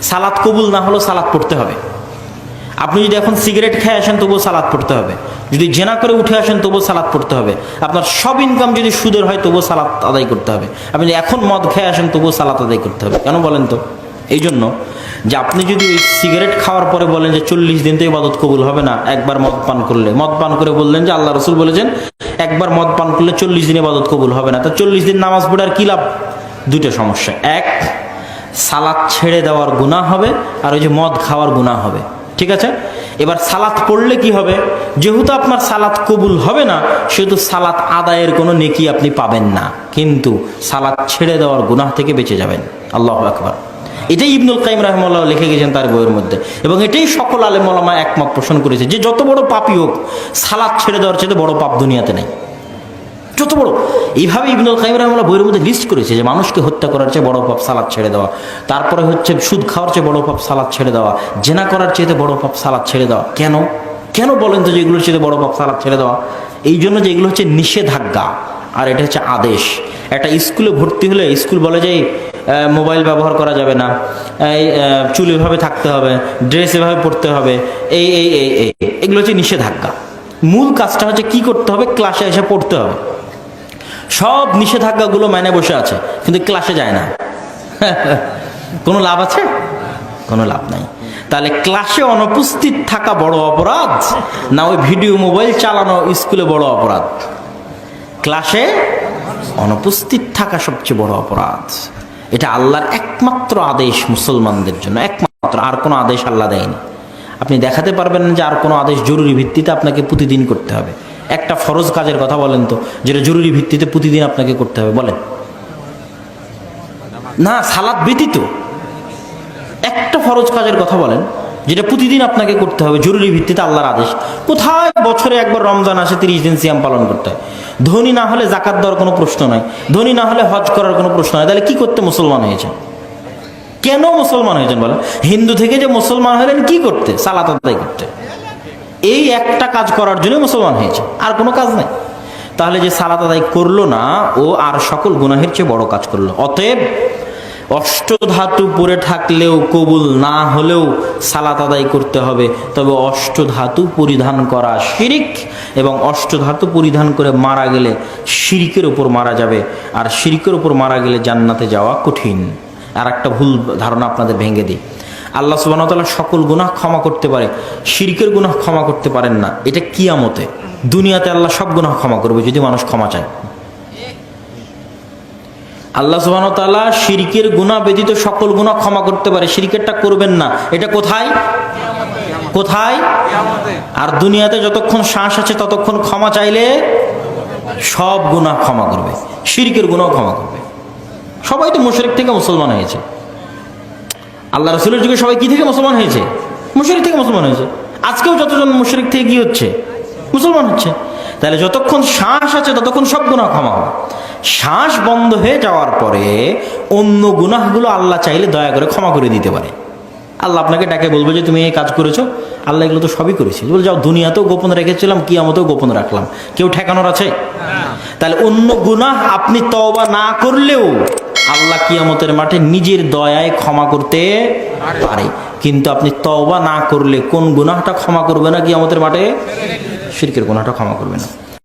সালাত কবুল না হলেও সালাত পড়তে হবে। আপনি যদি এখন সিগারেট খেয়ে আসেন তবুও সালাত পড়তে হবে, যদি জেনা করে উঠে আসেন তবুও সালাত পড়তে হবে, আপনার সব ইনকাম যদি সুদের হয় তবুও সালাত আদায় করতে হবে। আপনি যদি এখন মদ খেয়ে আসেন তবুও সালাত আদায় করতে হবে। কেন বলেন তো? এই জন্য যে আপনি যদি ওই সিগারেট খাওয়ার পরে বলেন যে 40 দিন তো ইবাদত কবুল হবে না, একবার মদ পান করলে, মদ পান করে বললেন যে আল্লাহ রসুল বলেছেন একবার মদ পান করলে 40 দিন ইবাদত কবুল হবে না, তা 40 দিন নামাজ পড়ে আর কি লাভ? দুইটা সমস্যা, এক সালাত ছেড়ে দেওয়ার গুনাহ হবে, আর ওই যে মদ খাওয়ার গুনাহ হবে। ঠিক আছে, এবার সালাত পড়লে কি হবে? যেহেতু আপনার সালাত কবুল হবে না, সেহেতু সালাত আদায়ের কোনো নেকি আপনি পাবেন না, কিন্তু সালাত ছেড়ে দেওয়ার গুনাহ থেকে বেঁচে যাবেন। আল্লাহু আকবার। এটাই ইবনুল কাইয়িম রাহিমাহুল্লাহ লিখে গেছেন তার বইয়ের মধ্যে, এবং এটাই সকল আলেম ওলামা একমত পোষণ করেছে যে যত বড় পাপই হোক, সালাত ছেড়ে দেওয়ার চেয়ে বড় পাপ দুনিয়াতে নেই, যত বড়। এইভাবে ইবনুল কাইয়িম রাহিমাহুল্লাহ বইয়ের মধ্যে লিস্ট করেছে যে মানুষকে হত্যা করার চেয়ে বড় পাপ সালাত ছেড়ে দেওয়া, তারপরে হচ্ছে সুদ খাওয়ার চেয়ে বড় পাপ সালাত ছেড়ে দেওয়া, জেনা করার চেয়ে বড় পাপ সালাত ছেড়ে দেওয়া। কেন কেন বলেন তো যে এগুলোর চেয়ে বড় পাপ সালাত ছেড়ে দেওয়া? এই জন্য যে এগুলো হচ্ছে নিষেধাজ্ঞা, আর এটা হচ্ছে আদেশ। একটা স্কুলে ভর্তি হলে স্কুল বলে যে মোবাইল ব্যবহার করা যাবে না, এই চুল এভাবে থাকতে হবে, ড্রেস এভাবে পরতে হবে, এই এই এই এই এগুলো হচ্ছে নিষেধাজ্ঞা। মূল কাজটা হচ্ছে কি করতে হবে? ক্লাসে এসে পড়তে হবে। সব নিষেধাজ্ঞাগুলো মানে বসে আছে, কিন্তু ক্লাসে যায় না। কোনো লাভ আছে? কোনো লাভ নাই। তাহলে ক্লাসে অনুপস্থিত থাকা বড় অপরাধ, না ওই ভিডিও মোবাইল চালানো স্কুলে বড় অপরাধ? ক্লাসে অনুপস্থিত থাকা সবচেয়ে বড় অপরাধ। এটা আল্লাহর একমাত্র আদেশ মুসলমানদের জন্য, একমাত্র। আর কোনো আদেশ আল্লাহ দেয়নি। আপনি দেখাতে পারবেন না যে আর কোনো আদেশ জরুরি ভিত্তিতে আপনাকে প্রতিদিন করতে হবে। একটা ফরজ কাজের কথা বলেন তো, যেটা জরুরি ভিত্তিতে প্রতিদিন আপনাকে করতে হবে, বলেন না। সালাত ব্যতীত একটা ফরজ কাজের কথা বলেন যেটা প্রতিদিন আপনাকে করতে হবে, জরুরি ভিত্তিতে আল্লাহর আদেশ। কোথায় বছরে একবার রমজান আসে 30 দিন সিয়াম পালন করতে হয়? ধনী না হলে জাকাত দেওয়ার কোনো প্রশ্ন নাই, ধনী না হলে হজ করার কোনো প্রশ্ন নাই। তাহলে কি করতে মুসলমান হয়েছেন? কেন মুসলমান হয়েছেন বলেন? হিন্দু থেকে যে মুসলমান হলেন কি করতে? সালাত আদায় করতে। এই একটা কাজ করার জন্য মুসলমান হয়েছে, আর কোনো কাজ নাই। তাহলে যে সালাত আদায় করলো না, ও আর সকল গুনাহের চেয়ে বড় কাজ করলো। অতএব অষ্টধাতু পড়ে থাকলেও কবুল না হলেও সালাত আদায় করতে হবে, তবে অষ্টধাতু পরিধান করা শিরিক, এবং অষ্টধাতু পরিধান করে মারা গেলে শিরিকের উপর মারা যাবে, আর শিরিকের উপর মারা গেলে জান্নাতে যাওয়া কঠিন। আর একটা ভুল ধারণা আপনাদের ভেঙে দিই, আল্লাহ সুবহানাহু ওয়া তাআলা সকল গুনাহ ক্ষমা করতে পারে, শিরকের গুনাহ ক্ষমা করতে পারেন না। এটা কিয়ামতে। দুনিয়াতে আল্লাহ সব গুনাহ ক্ষমা করবে যদি মানুষ ক্ষমা চায়। আল্লাহ সুবহানাহু ওয়া তাআলা শিরকের গুনাহ ব্যতীত সকল গুনাহ ক্ষমা করতে পারে, শিরকেরটা করবেন না। এটা কোথায়? কোথায়? আর দুনিয়াতে যতক্ষণ শ্বাস আছে ততক্ষণ ক্ষমা চাইলে সব গুনাহ ক্ষমা করবে, শিরকের গুনাহ ক্ষমা করবে। সবাই তো মুশরিক থেকে মুসলমান হয়েছে। আল্লাহ রাসূলের যুগে সবাই কি থেকে মুসলমান হয়েছে? মুশরিক থেকে মুসলমান হয়েছে। আজকেও যতজন মুশরিক থেকে কি হচ্ছে? মুসলমান হচ্ছে। তাহলে যতক্ষণ শ্বাস আছে ততক্ষণ সব গুনাহ ক্ষমা হবে। শ্বাস বন্ধ হয়ে যাওয়ার পরে অন্য গুনাহগুলো আল্লাহ চাইলে দয়া করে ক্ষমা করে দিতে পারে। আল্লাহ আপনাকে ডাকে বলবে যে তুমি এই কাজ করেছো, আল্লাহ এগুলো তো সবই করেছি, বলে যাও দুনিয়াতেও গোপন রেখেছিলাম, কিয়ামতেও গোপন রাখলাম, কেউ ঠেকানোর আছে? তাহলে অন্য গুনাহ আপনি তওবা না করলেও আল্লাহ কিয়ামতের মাঠে নিজের দয়ায় ক্ষমা করতে পারে। কিন্তু আপনি তওবা না করলে কোন গুনাহটা ক্ষমা করবে না কিয়ামতের মাঠে? শিরকের গুনাহটা ক্ষমা করবে না।